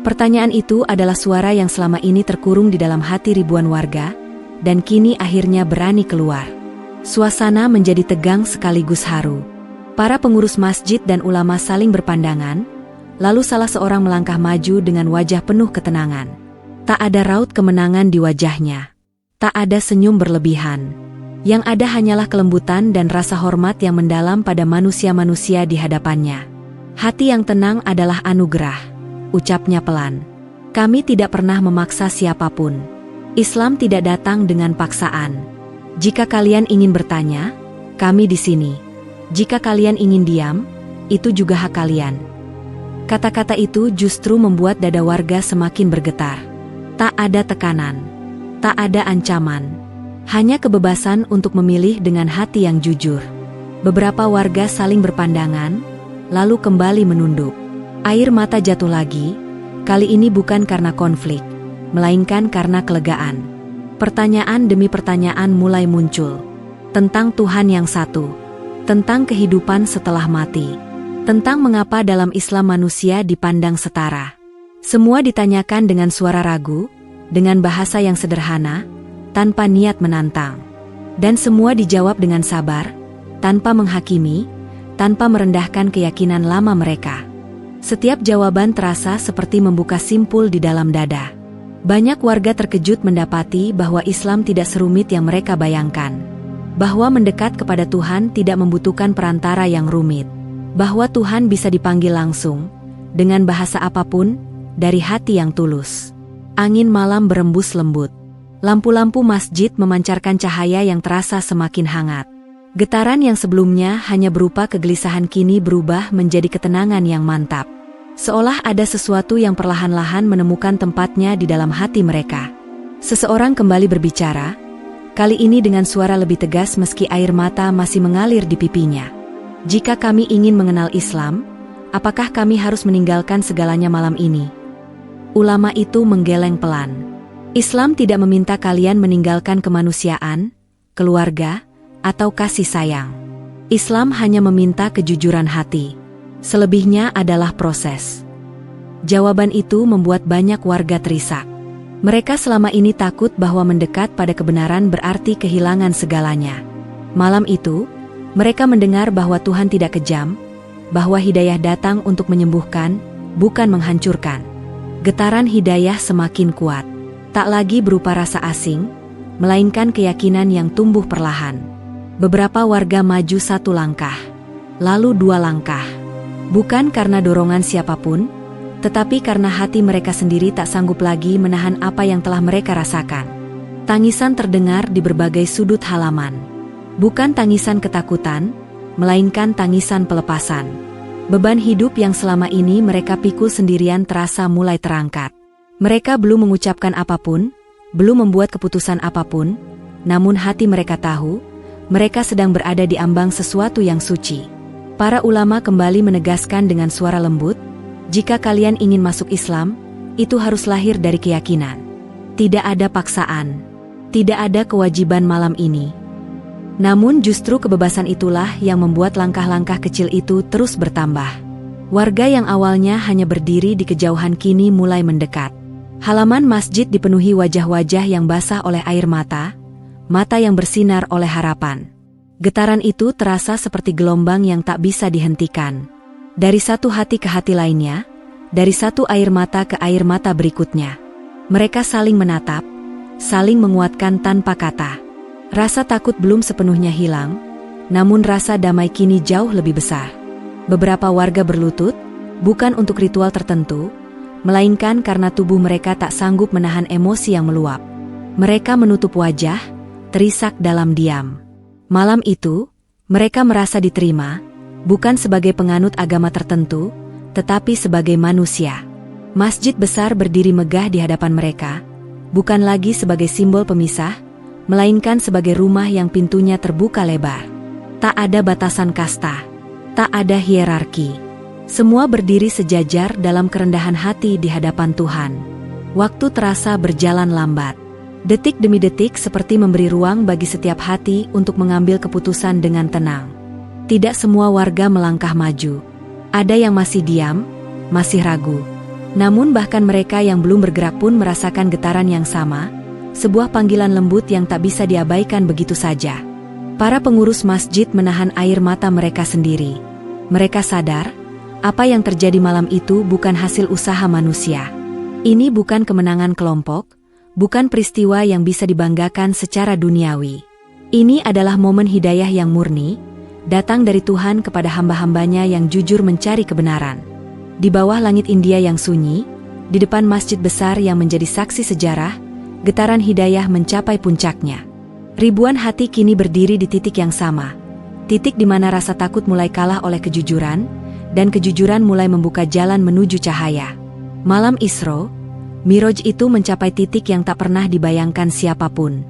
Pertanyaan itu adalah suara yang selama ini terkurung di dalam hati ribuan warga, dan kini akhirnya berani keluar. Suasana menjadi tegang sekaligus haru. Para pengurus masjid dan ulama saling berpandangan, lalu salah seorang melangkah maju dengan wajah penuh ketenangan. Tak ada raut kemenangan di wajahnya. Tak ada senyum berlebihan. Yang ada hanyalah kelembutan dan rasa hormat yang mendalam pada manusia-manusia di hadapannya. Hati yang tenang adalah anugerah, ucapnya pelan. Kami tidak pernah memaksa siapapun. Islam tidak datang dengan paksaan. Jika kalian ingin bertanya, kami di sini. Jika kalian ingin diam, itu juga hak kalian. Kata-kata itu justru membuat dada warga semakin bergetar. Tak ada tekanan, tak ada ancaman, hanya kebebasan untuk memilih dengan hati yang jujur. Beberapa warga saling berpandangan, lalu kembali menunduk. Air mata jatuh lagi, kali ini bukan karena konflik, melainkan karena kelegaan. Pertanyaan demi pertanyaan mulai muncul. Tentang Tuhan yang satu, tentang kehidupan setelah mati, tentang mengapa dalam Islam manusia dipandang setara. Semua ditanyakan dengan suara ragu, dengan bahasa yang sederhana, tanpa niat menantang. Dan semua dijawab dengan sabar, tanpa menghakimi, tanpa merendahkan keyakinan lama mereka. Setiap jawaban terasa seperti membuka simpul di dalam dada. Banyak warga terkejut mendapati bahwa Islam tidak serumit yang mereka bayangkan. Bahwa mendekat kepada Tuhan tidak membutuhkan perantara yang rumit. Bahwa Tuhan bisa dipanggil langsung, dengan bahasa apapun, dari hati yang tulus. Angin malam berembus lembut. Lampu-lampu masjid memancarkan cahaya yang terasa semakin hangat. Getaran yang sebelumnya hanya berupa kegelisahan kini berubah menjadi ketenangan yang mantap. Seolah ada sesuatu yang perlahan-lahan menemukan tempatnya di dalam hati mereka. Seseorang kembali berbicara, kali ini dengan suara lebih tegas meski air mata masih mengalir di pipinya. Jika kami ingin mengenal Islam, apakah kami harus meninggalkan segalanya malam ini? Ulama itu menggeleng pelan. Islam tidak meminta kalian meninggalkan kemanusiaan, keluarga, atau kasih sayang. Islam hanya meminta kejujuran hati. Selebihnya adalah proses. Jawaban itu membuat banyak warga terisak. Mereka selama ini takut bahwa mendekat pada kebenaran berarti kehilangan segalanya. Malam itu, mereka mendengar bahwa Tuhan tidak kejam, bahwa hidayah datang untuk menyembuhkan, bukan menghancurkan. Getaran hidayah semakin kuat. Tak lagi berupa rasa asing, melainkan keyakinan yang tumbuh perlahan. Beberapa warga maju satu langkah, lalu dua langkah. Bukan karena dorongan siapapun, Tetapi karena hati mereka sendiri tak sanggup lagi menahan apa yang telah mereka rasakan. Tangisan terdengar di berbagai sudut halaman. Bukan tangisan ketakutan, melainkan tangisan pelepasan. Beban hidup yang selama ini mereka pikul sendirian terasa mulai terangkat. Mereka belum mengucapkan apapun, belum membuat keputusan apapun, namun hati mereka tahu, mereka sedang berada di ambang sesuatu yang suci. Para ulama kembali menegaskan dengan suara lembut, jika kalian ingin masuk Islam, itu harus lahir dari keyakinan. Tidak ada paksaan. Tidak ada kewajiban malam ini. Namun justru kebebasan itulah yang membuat langkah-langkah kecil itu terus bertambah. Warga yang awalnya hanya berdiri di kejauhan kini mulai mendekat. Halaman masjid dipenuhi wajah-wajah yang basah oleh air mata, mata yang bersinar oleh harapan. Getaran itu terasa seperti gelombang yang tak bisa dihentikan. Dari satu hati ke hati lainnya, dari satu air mata ke air mata berikutnya. Mereka saling menatap, saling menguatkan tanpa kata. Rasa takut belum sepenuhnya hilang, namun rasa damai kini jauh lebih besar. Beberapa warga berlutut, bukan untuk ritual tertentu, melainkan karena tubuh mereka tak sanggup menahan emosi yang meluap. Mereka menutup wajah, terisak dalam diam. Malam itu, mereka merasa diterima, bukan sebagai penganut agama tertentu, tetapi sebagai manusia. Masjid besar berdiri megah di hadapan mereka, bukan lagi sebagai simbol pemisah, melainkan sebagai rumah yang pintunya terbuka lebar. Tak ada batasan kasta, tak ada hierarki. Semua berdiri sejajar dalam kerendahan hati di hadapan Tuhan. Waktu terasa berjalan lambat. Detik demi detik seperti memberi ruang bagi setiap hati untuk mengambil keputusan dengan tenang. Tidak semua warga melangkah maju. Ada yang masih diam, masih ragu. Namun bahkan mereka yang belum bergerak pun merasakan getaran yang sama, sebuah panggilan lembut yang tak bisa diabaikan begitu saja. Para pengurus masjid menahan air mata mereka sendiri. Mereka sadar, apa yang terjadi malam itu bukan hasil usaha manusia. Ini bukan kemenangan kelompok, bukan peristiwa yang bisa dibanggakan secara duniawi. Ini adalah momen hidayah yang murni, datang dari Tuhan kepada hamba-hambanya yang jujur mencari kebenaran. Di bawah langit India yang sunyi, di depan masjid besar yang menjadi saksi sejarah, getaran hidayah mencapai puncaknya. Ribuan hati kini berdiri di titik yang sama, titik di mana rasa takut mulai kalah oleh kejujuran, dan kejujuran mulai membuka jalan menuju cahaya. Malam Isra, Miraj itu mencapai titik yang tak pernah dibayangkan siapapun.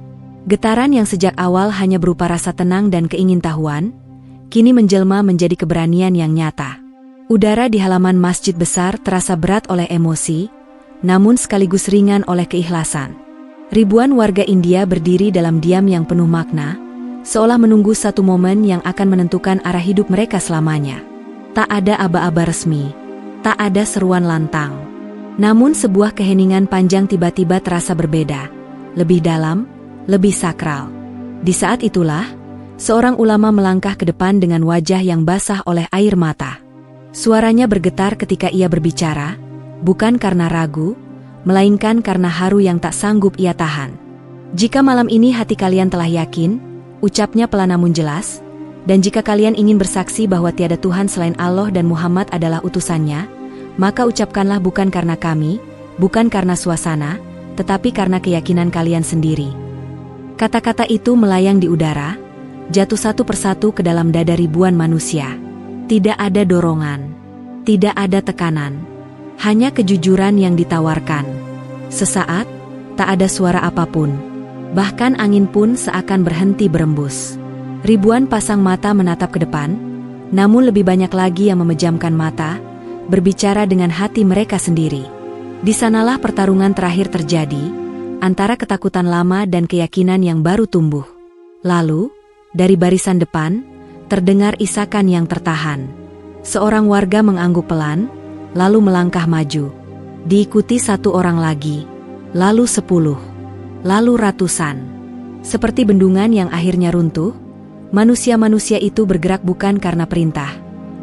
Getaran yang sejak awal hanya berupa rasa tenang dan keingintahuan, kini menjelma menjadi keberanian yang nyata. Udara di halaman masjid besar terasa berat oleh emosi, namun sekaligus ringan oleh keikhlasan. Ribuan warga India berdiri dalam diam yang penuh makna, seolah menunggu satu momen yang akan menentukan arah hidup mereka selamanya. Tak ada aba-aba resmi, tak ada seruan lantang. Namun sebuah keheningan panjang tiba-tiba terasa berbeda, lebih dalam, lebih sakral. Di saat itulah, seorang ulama melangkah ke depan dengan wajah yang basah oleh air mata. Suaranya bergetar ketika ia berbicara, bukan karena ragu, melainkan karena haru yang tak sanggup ia tahan. Jika malam ini hati kalian telah yakin, ucapnya pelan namun jelas, dan jika kalian ingin bersaksi bahwa tiada Tuhan selain Allah dan Muhammad adalah utusannya, maka ucapkanlah bukan karena kami, bukan karena suasana, tetapi karena keyakinan kalian sendiri. Kata-kata itu melayang di udara, jatuh satu persatu ke dalam dada ribuan manusia. Tidak ada dorongan, tidak ada tekanan, hanya kejujuran yang ditawarkan. Sesaat, tak ada suara apapun, bahkan angin pun seakan berhenti berembus. Ribuan pasang mata menatap ke depan, namun lebih banyak lagi yang memejamkan mata, berbicara dengan hati mereka sendiri. Di sanalah pertarungan terakhir terjadi, antara ketakutan lama dan keyakinan yang baru tumbuh. Lalu, dari barisan depan, terdengar isakan yang tertahan. Seorang warga mengangguk pelan, lalu melangkah maju. Diikuti satu orang lagi, lalu 10, lalu ratusan. Seperti bendungan yang akhirnya runtuh, manusia-manusia itu bergerak bukan karena perintah,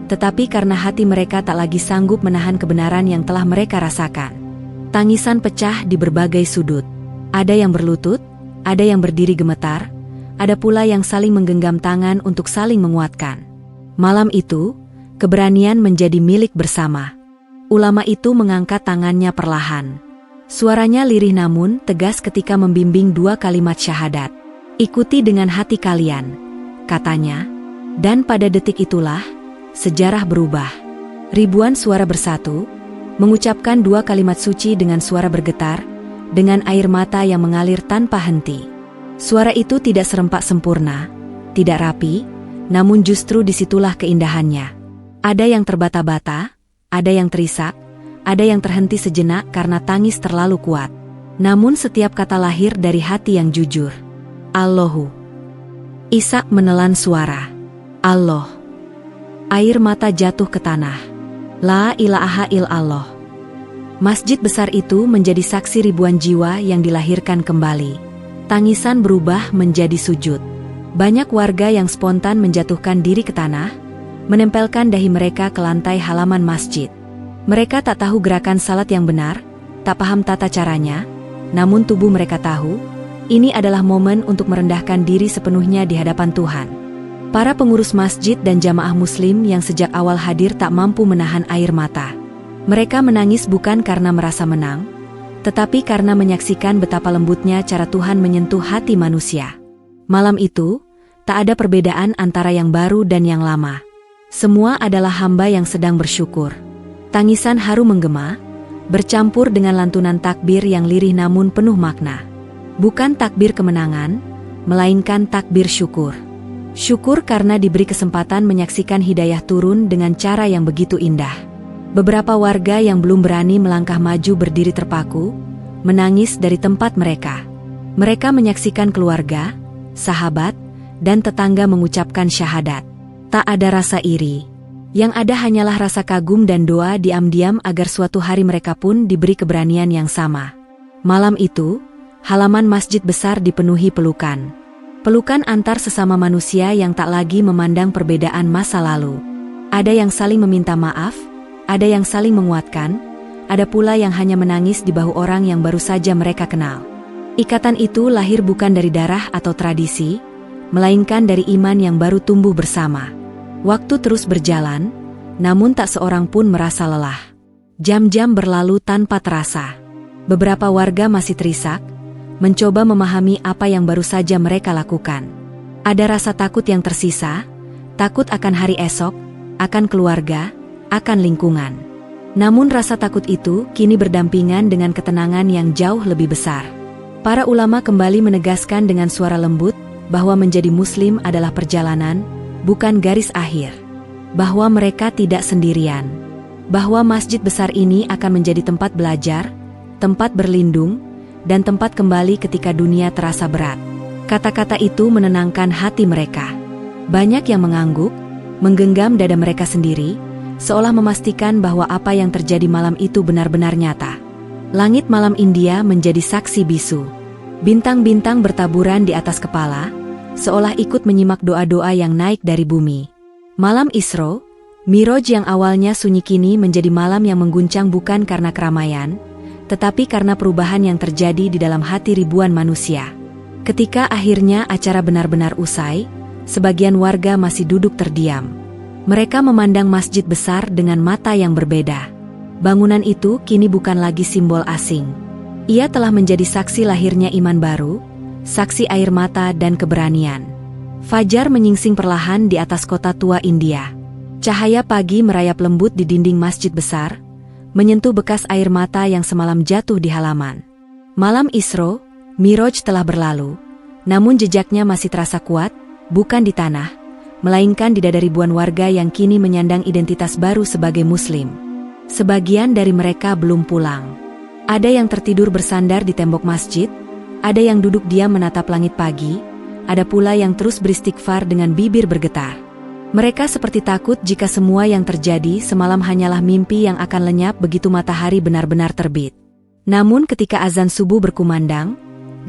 tetapi karena hati mereka tak lagi sanggup menahan kebenaran yang telah mereka rasakan. Tangisan pecah di berbagai sudut. Ada yang berlutut, ada yang berdiri gemetar, ada pula yang saling menggenggam tangan untuk saling menguatkan. Malam itu, keberanian menjadi milik bersama. Ulama itu mengangkat tangannya perlahan. Suaranya lirih namun tegas ketika membimbing 2 kalimat syahadat. Ikuti dengan hati kalian, katanya. Dan pada detik itulah, sejarah berubah. Ribuan suara bersatu, mengucapkan 2 kalimat suci dengan suara bergetar, dengan air mata yang mengalir tanpa henti. Suara itu tidak serempak sempurna, tidak rapi, namun justru disitulah keindahannya. Ada yang terbata-bata, ada yang terisak, ada yang terhenti sejenak karena tangis terlalu kuat. Namun setiap kata lahir dari hati yang jujur. Allahu. Ishak menelan suara. Allah. Air mata jatuh ke tanah. La ilaha illallah. Masjid besar itu menjadi saksi ribuan jiwa yang dilahirkan kembali. Tangisan berubah menjadi sujud. Banyak warga yang spontan menjatuhkan diri ke tanah, menempelkan dahi mereka ke lantai halaman masjid. Mereka tak tahu gerakan salat yang benar, tak paham tata caranya, namun tubuh mereka tahu, ini adalah momen untuk merendahkan diri sepenuhnya di hadapan Tuhan. Para pengurus masjid dan jamaah muslim yang sejak awal hadir tak mampu menahan air mata. Mereka menangis bukan karena merasa menang, tetapi karena menyaksikan betapa lembutnya cara Tuhan menyentuh hati manusia. Malam itu, tak ada perbedaan antara yang baru dan yang lama. Semua adalah hamba yang sedang bersyukur. Tangisan haru menggema, bercampur dengan lantunan takbir yang lirih namun penuh makna. Bukan takbir kemenangan, melainkan takbir syukur. Syukur karena diberi kesempatan menyaksikan hidayah turun dengan cara yang begitu indah. Beberapa warga yang belum berani melangkah maju berdiri terpaku, menangis dari tempat mereka. Mereka menyaksikan keluarga, sahabat, dan tetangga mengucapkan syahadat. Tak ada rasa iri. Yang ada hanyalah rasa kagum dan doa diam-diam agar suatu hari mereka pun diberi keberanian yang sama. Malam itu, halaman masjid besar dipenuhi pelukan. Pelukan antar sesama manusia yang tak lagi memandang perbedaan masa lalu. Ada yang saling meminta maaf, ada yang saling menguatkan, ada pula yang hanya menangis di bahu orang yang baru saja mereka kenal. Ikatan itu lahir bukan dari darah atau tradisi, melainkan dari iman yang baru tumbuh bersama. Waktu terus berjalan, namun tak seorang pun merasa lelah. Jam-jam berlalu tanpa terasa. Beberapa warga masih terisak, mencoba memahami apa yang baru saja mereka lakukan. Ada rasa takut yang tersisa, takut akan hari esok, akan keluarga, akan lingkungan. Namun rasa takut itu kini berdampingan dengan ketenangan yang jauh lebih besar. Para ulama kembali menegaskan dengan suara lembut bahwa menjadi muslim adalah perjalanan, bukan garis akhir. Bahwa mereka tidak sendirian. Bahwa masjid besar ini akan menjadi tempat belajar, tempat berlindung, dan tempat kembali ketika dunia terasa berat. Kata-kata itu menenangkan hati mereka. Banyak yang mengangguk, menggenggam dada mereka sendiri, seolah memastikan bahwa apa yang terjadi malam itu benar-benar nyata. Langit malam India menjadi saksi bisu. Bintang-bintang bertaburan di atas kepala, seolah ikut menyimak doa-doa yang naik dari bumi. Malam Isra, Miraj yang awalnya sunyi kini menjadi malam yang mengguncang bukan karena keramaian, tetapi karena perubahan yang terjadi di dalam hati ribuan manusia. Ketika akhirnya acara benar-benar usai, sebagian warga masih duduk terdiam. Mereka memandang masjid besar dengan mata yang berbeda. Bangunan itu kini bukan lagi simbol asing. Ia telah menjadi saksi lahirnya iman baru, saksi air mata dan keberanian. Fajar menyingsing perlahan di atas kota tua India. Cahaya pagi merayap lembut di dinding masjid besar, menyentuh bekas air mata yang semalam jatuh di halaman. Malam Isra, Miraj telah berlalu, namun jejaknya masih terasa kuat, bukan di tanah, melainkan di dada ribuan warga yang kini menyandang identitas baru sebagai muslim. Sebagian dari mereka belum pulang. Ada yang tertidur bersandar di tembok masjid, ada yang duduk diam menatap langit pagi, ada pula yang terus beristighfar dengan bibir bergetar. Mereka seperti takut jika semua yang terjadi semalam hanyalah mimpi yang akan lenyap begitu matahari benar-benar terbit. Namun ketika azan subuh berkumandang,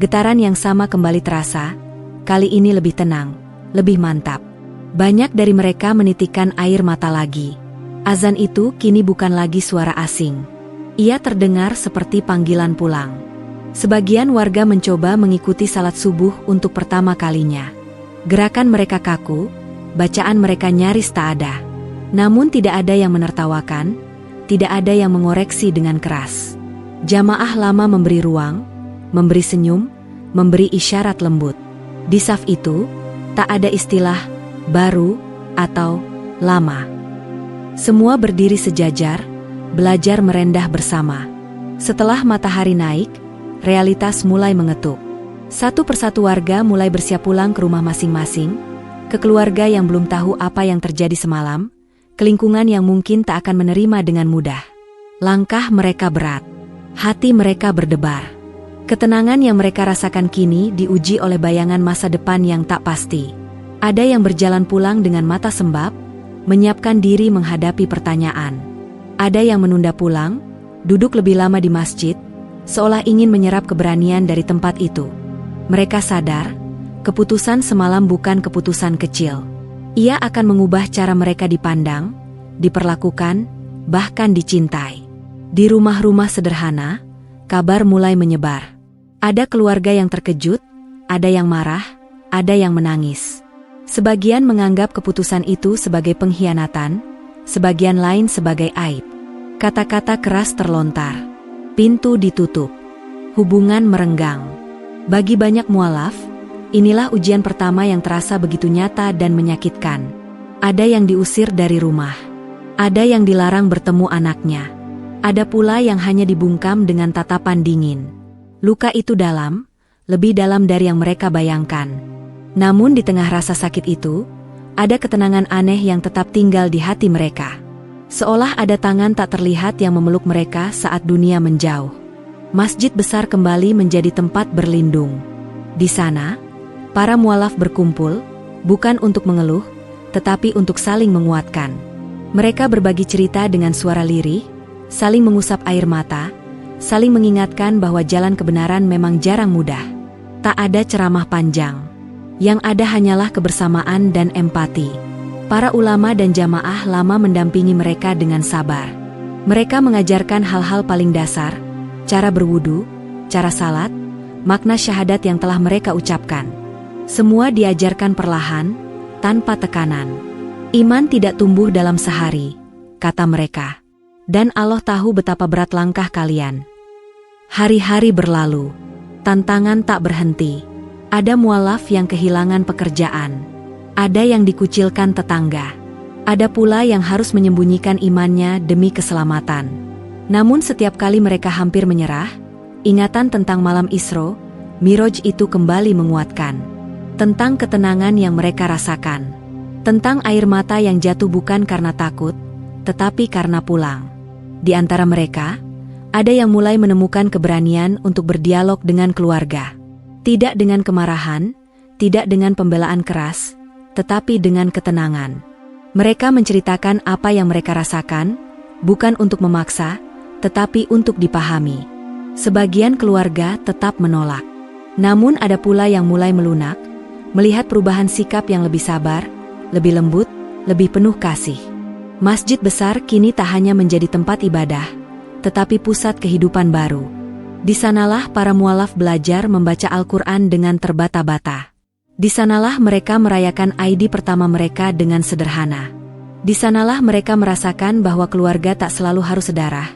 getaran yang sama kembali terasa, kali ini lebih tenang, lebih mantap. Banyak dari mereka menitikkan air mata lagi. Azan itu kini bukan lagi suara asing. Ia terdengar seperti panggilan pulang. Sebagian warga mencoba mengikuti salat subuh untuk pertama kalinya. Gerakan mereka kaku, bacaan mereka nyaris tak ada. Namun tidak ada yang menertawakan, tidak ada yang mengoreksi dengan keras. Jamaah lama memberi ruang, memberi senyum, memberi isyarat lembut. Di saf itu, tak ada istilah baru atau lama. Semua berdiri sejajar, belajar merendah bersama. Setelah matahari naik, realitas mulai mengetuk. Satu persatu warga mulai bersiap pulang ke rumah masing-masing, ke keluarga yang belum tahu apa yang terjadi semalam, ke lingkungan yang mungkin tak akan menerima dengan mudah. Langkah mereka berat, hati mereka berdebar. Ketenangan yang mereka rasakan kini diuji oleh bayangan masa depan yang tak pasti. Ada yang berjalan pulang dengan mata sembab, menyiapkan diri menghadapi pertanyaan. Ada yang menunda pulang, duduk lebih lama di masjid, seolah ingin menyerap keberanian dari tempat itu. Mereka sadar, keputusan semalam bukan keputusan kecil. Ia akan mengubah cara mereka dipandang, diperlakukan, bahkan dicintai. Di rumah-rumah sederhana, kabar mulai menyebar. Ada keluarga yang terkejut, ada yang marah, ada yang menangis. Sebagian menganggap keputusan itu sebagai pengkhianatan, sebagian lain sebagai aib. Kata-kata keras terlontar. Pintu ditutup. Hubungan merenggang. Bagi banyak mualaf, inilah ujian pertama yang terasa begitu nyata dan menyakitkan. Ada yang diusir dari rumah. Ada yang dilarang bertemu anaknya. Ada pula yang hanya dibungkam dengan tatapan dingin. Luka itu dalam, lebih dalam dari yang mereka bayangkan. Namun di tengah rasa sakit itu, ada ketenangan aneh yang tetap tinggal di hati mereka. Seolah ada tangan tak terlihat yang memeluk mereka saat dunia menjauh. Masjid besar kembali menjadi tempat berlindung. Di sana, para mualaf berkumpul, bukan untuk mengeluh, tetapi untuk saling menguatkan. Mereka berbagi cerita dengan suara lirih, saling mengusap air mata, saling mengingatkan bahwa jalan kebenaran memang jarang mudah. Tak ada ceramah panjang. Yang ada hanyalah kebersamaan dan empati. Para ulama dan jamaah lama mendampingi mereka dengan sabar. Mereka mengajarkan hal-hal paling dasar, cara berwudu, cara salat, makna syahadat yang telah mereka ucapkan. Semua diajarkan perlahan, tanpa tekanan. Iman tidak tumbuh dalam sehari, kata mereka. Dan Allah tahu betapa berat langkah kalian. Hari-hari berlalu, tantangan tak berhenti. Ada mualaf yang kehilangan pekerjaan. Ada yang dikucilkan tetangga. Ada pula yang harus menyembunyikan imannya demi keselamatan. Namun setiap kali mereka hampir menyerah, ingatan tentang malam Isra, Miraj itu kembali menguatkan. Tentang ketenangan yang mereka rasakan. Tentang air mata yang jatuh bukan karena takut, tetapi karena pulang. Di antara mereka, ada yang mulai menemukan keberanian untuk berdialog dengan keluarga. Tidak dengan kemarahan, tidak dengan pembelaan keras, tetapi dengan ketenangan. Mereka menceritakan apa yang mereka rasakan, bukan untuk memaksa, tetapi untuk dipahami. Sebagian keluarga tetap menolak. Namun ada pula yang mulai melunak, melihat perubahan sikap yang lebih sabar, lebih lembut, lebih penuh kasih. Masjid besar kini tak hanya menjadi tempat ibadah, tetapi pusat kehidupan baru. Di sanalah para mualaf belajar membaca Al-Quran dengan terbata-bata. Di sanalah mereka merayakan ID pertama mereka dengan sederhana. Di sanalah mereka merasakan bahwa keluarga tak selalu harus sedarah.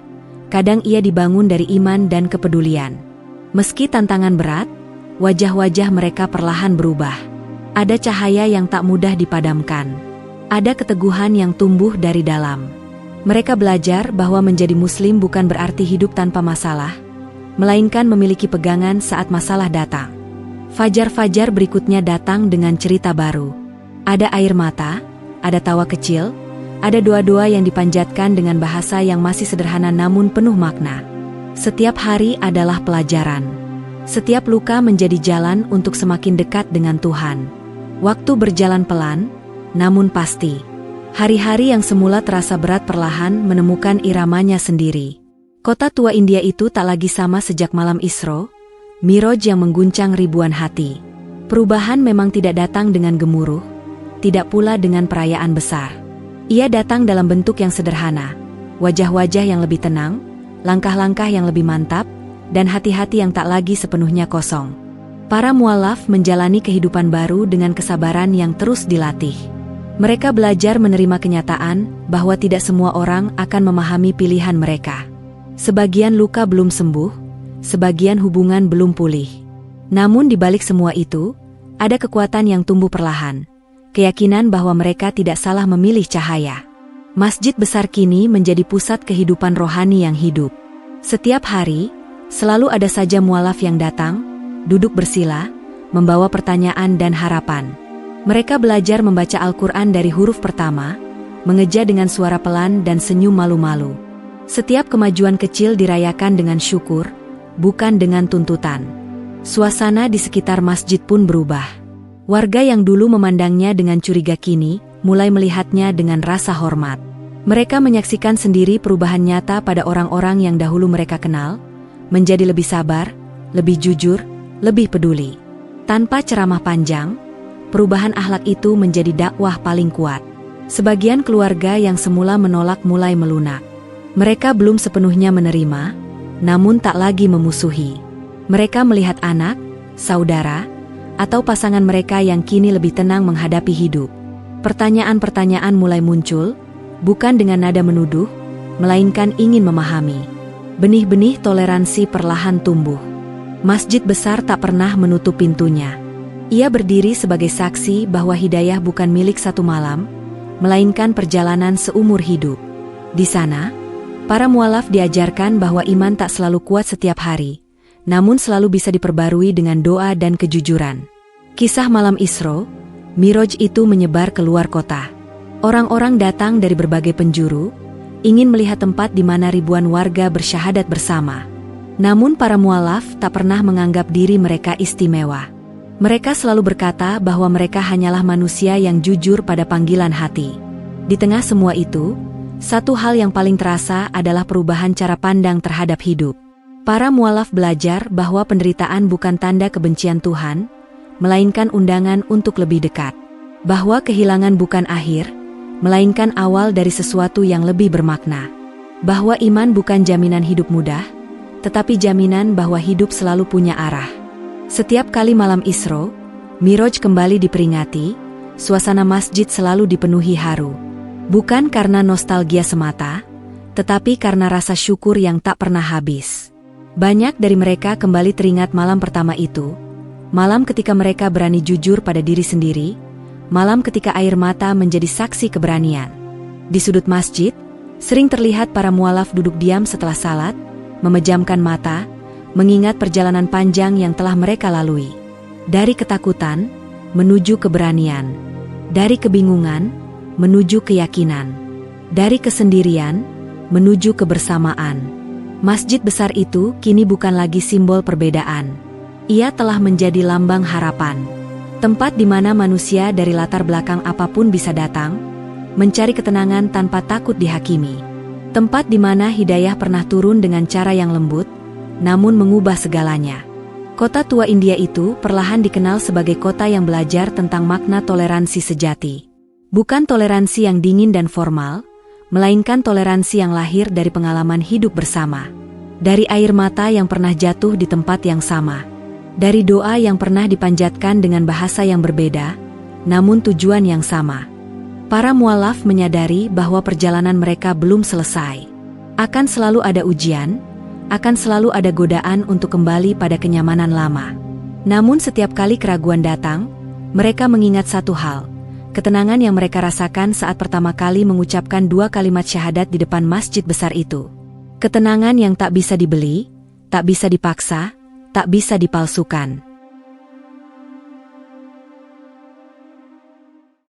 Kadang ia dibangun dari iman dan kepedulian. Meski tantangan berat, wajah-wajah mereka perlahan berubah. Ada cahaya yang tak mudah dipadamkan. Ada keteguhan yang tumbuh dari dalam. Mereka belajar bahwa menjadi muslim bukan berarti hidup tanpa masalah, melainkan memiliki pegangan saat masalah datang. Fajar-fajar berikutnya datang dengan cerita baru. Ada air mata, ada tawa kecil, ada doa-doa yang dipanjatkan dengan bahasa yang masih sederhana namun penuh makna. Setiap hari adalah pelajaran. Setiap luka menjadi jalan untuk semakin dekat dengan Tuhan. Waktu berjalan pelan, namun pasti. Hari-hari yang semula terasa berat perlahan menemukan iramanya sendiri. Kota tua India itu tak lagi sama sejak malam Isra, Miraj yang mengguncang ribuan hati. Perubahan memang tidak datang dengan gemuruh, tidak pula dengan perayaan besar. Ia datang dalam bentuk yang sederhana, wajah-wajah yang lebih tenang, langkah-langkah yang lebih mantap, dan hati-hati yang tak lagi sepenuhnya kosong. Para mualaf menjalani kehidupan baru dengan kesabaran yang terus dilatih. Mereka belajar menerima kenyataan bahwa tidak semua orang akan memahami pilihan mereka. Sebagian luka belum sembuh, sebagian hubungan belum pulih. Namun di balik semua itu, ada kekuatan yang tumbuh perlahan, keyakinan bahwa mereka tidak salah memilih cahaya. Masjid besar kini menjadi pusat kehidupan rohani yang hidup. Setiap hari, selalu ada saja mualaf yang datang, duduk bersila, membawa pertanyaan dan harapan. Mereka belajar membaca Al-Quran dari huruf pertama, mengeja dengan suara pelan dan senyum malu-malu. Setiap kemajuan kecil dirayakan dengan syukur, bukan dengan tuntutan. Suasana di sekitar masjid pun berubah. Warga yang dulu memandangnya dengan curiga kini, mulai melihatnya dengan rasa hormat. Mereka menyaksikan sendiri perubahan nyata pada orang-orang yang dahulu mereka kenal, menjadi lebih sabar, lebih jujur, lebih peduli. Tanpa ceramah panjang, perubahan akhlak itu menjadi dakwah paling kuat. Sebagian keluarga yang semula menolak mulai melunak. Mereka belum sepenuhnya menerima, namun tak lagi memusuhi. Mereka melihat anak, saudara, atau pasangan mereka yang kini lebih tenang menghadapi hidup. Pertanyaan-pertanyaan mulai muncul, bukan dengan nada menuduh, melainkan ingin memahami. Benih-benih toleransi perlahan tumbuh. Masjid besar tak pernah menutup pintunya. Ia berdiri sebagai saksi bahwa hidayah bukan milik satu malam, melainkan perjalanan seumur hidup. Di sana, para mualaf diajarkan bahwa iman tak selalu kuat setiap hari, namun selalu bisa diperbarui dengan doa dan kejujuran. Kisah malam Isra, Miraj itu menyebar keluar kota. Orang-orang datang dari berbagai penjuru, ingin melihat tempat di mana ribuan warga bersyahadat bersama. Namun para mualaf tak pernah menganggap diri mereka istimewa. Mereka selalu berkata bahwa mereka hanyalah manusia yang jujur pada panggilan hati. Di tengah semua itu, satu hal yang paling terasa adalah perubahan cara pandang terhadap hidup. Para mualaf belajar bahwa penderitaan bukan tanda kebencian Tuhan, melainkan undangan untuk lebih dekat. Bahwa kehilangan bukan akhir, melainkan awal dari sesuatu yang lebih bermakna. Bahwa iman bukan jaminan hidup mudah, tetapi jaminan bahwa hidup selalu punya arah. Setiap kali malam Isra, Miraj kembali diperingati, suasana masjid selalu dipenuhi haru. Bukan karena nostalgia semata, tetapi karena rasa syukur yang tak pernah habis. Banyak dari mereka kembali teringat malam pertama itu, malam ketika mereka berani jujur pada diri sendiri, malam ketika air mata menjadi saksi keberanian. Di sudut masjid, sering terlihat para mualaf duduk diam setelah salat, memejamkan mata, mengingat perjalanan panjang yang telah mereka lalui. Dari ketakutan, menuju keberanian. Dari kebingungan, menuju keyakinan. Dari kesendirian, menuju kebersamaan. Masjid besar itu kini bukan lagi simbol perbedaan. Ia telah menjadi lambang harapan. Tempat di mana manusia dari latar belakang apapun bisa datang, mencari ketenangan tanpa takut dihakimi. Tempat di mana hidayah pernah turun dengan cara yang lembut, namun mengubah segalanya. Kota tua India itu perlahan dikenal sebagai kota yang belajar tentang makna toleransi sejati. Bukan toleransi yang dingin dan formal, melainkan toleransi yang lahir dari pengalaman hidup bersama. Dari air mata yang pernah jatuh di tempat yang sama. Dari doa yang pernah dipanjatkan dengan bahasa yang berbeda, namun tujuan yang sama. Para mualaf menyadari bahwa perjalanan mereka belum selesai. Akan selalu ada ujian, akan selalu ada godaan untuk kembali pada kenyamanan lama. Namun setiap kali keraguan datang, mereka mengingat satu hal, ketenangan yang mereka rasakan saat pertama kali mengucapkan 2 kalimat syahadat di depan masjid besar itu. Ketenangan yang tak bisa dibeli, tak bisa dipaksa, tak bisa dipalsukan.